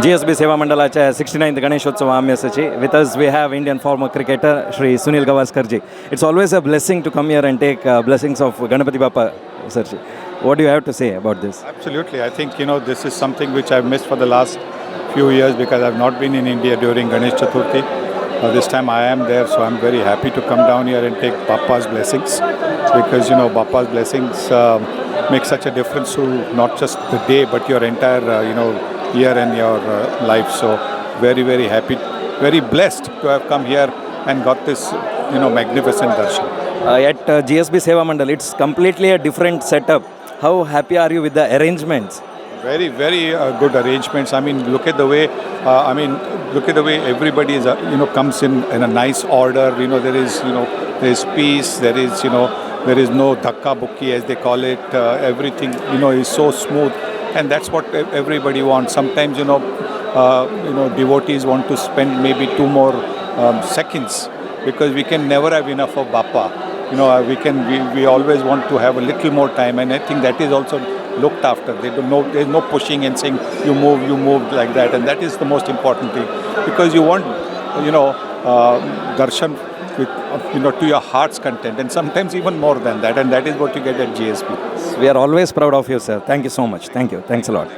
G.S.B Seva Mandalacha 69th Ganeshotsav Amyasachi. With us we have Indian former cricketer Shri Sunil Gavaskar Ji. It's always a blessing to come here and take blessings of Ganapati Bappa, Sir. What do you have to say about this? Absolutely. I think, this is something which I've missed for the last few years because I've not been in India during Ganesh Chaturthi. This time I am there, so I'm very happy to come down here and take Bappa's blessings because, Bappa's blessings make such a difference to not just the day but your entire, year and your life. So very, very happy, very blessed to have come here and got this, magnificent darshan. At G.S.B Seva Mandal, it's completely a different setup. How happy are you with the arrangements? Very, very good arrangements. I mean, look at the way. Look at the way everybody is. Comes in a nice order. There is peace. There is, there is no dhakka bukki as they call it. Everything, is so smooth, and that's what everybody wants. Sometimes, devotees want to spend maybe 2 more seconds because we can never have enough of Bappa. We always want to have a little more time, and I think that is also looked after. There's no pushing and saying you move like that, and that is the most important thing because you want darshan with to your heart's content, and sometimes even more than that, and that is what you get at GSB. We are always proud of you, sir. Thank you so much. Thank you. Thanks a lot.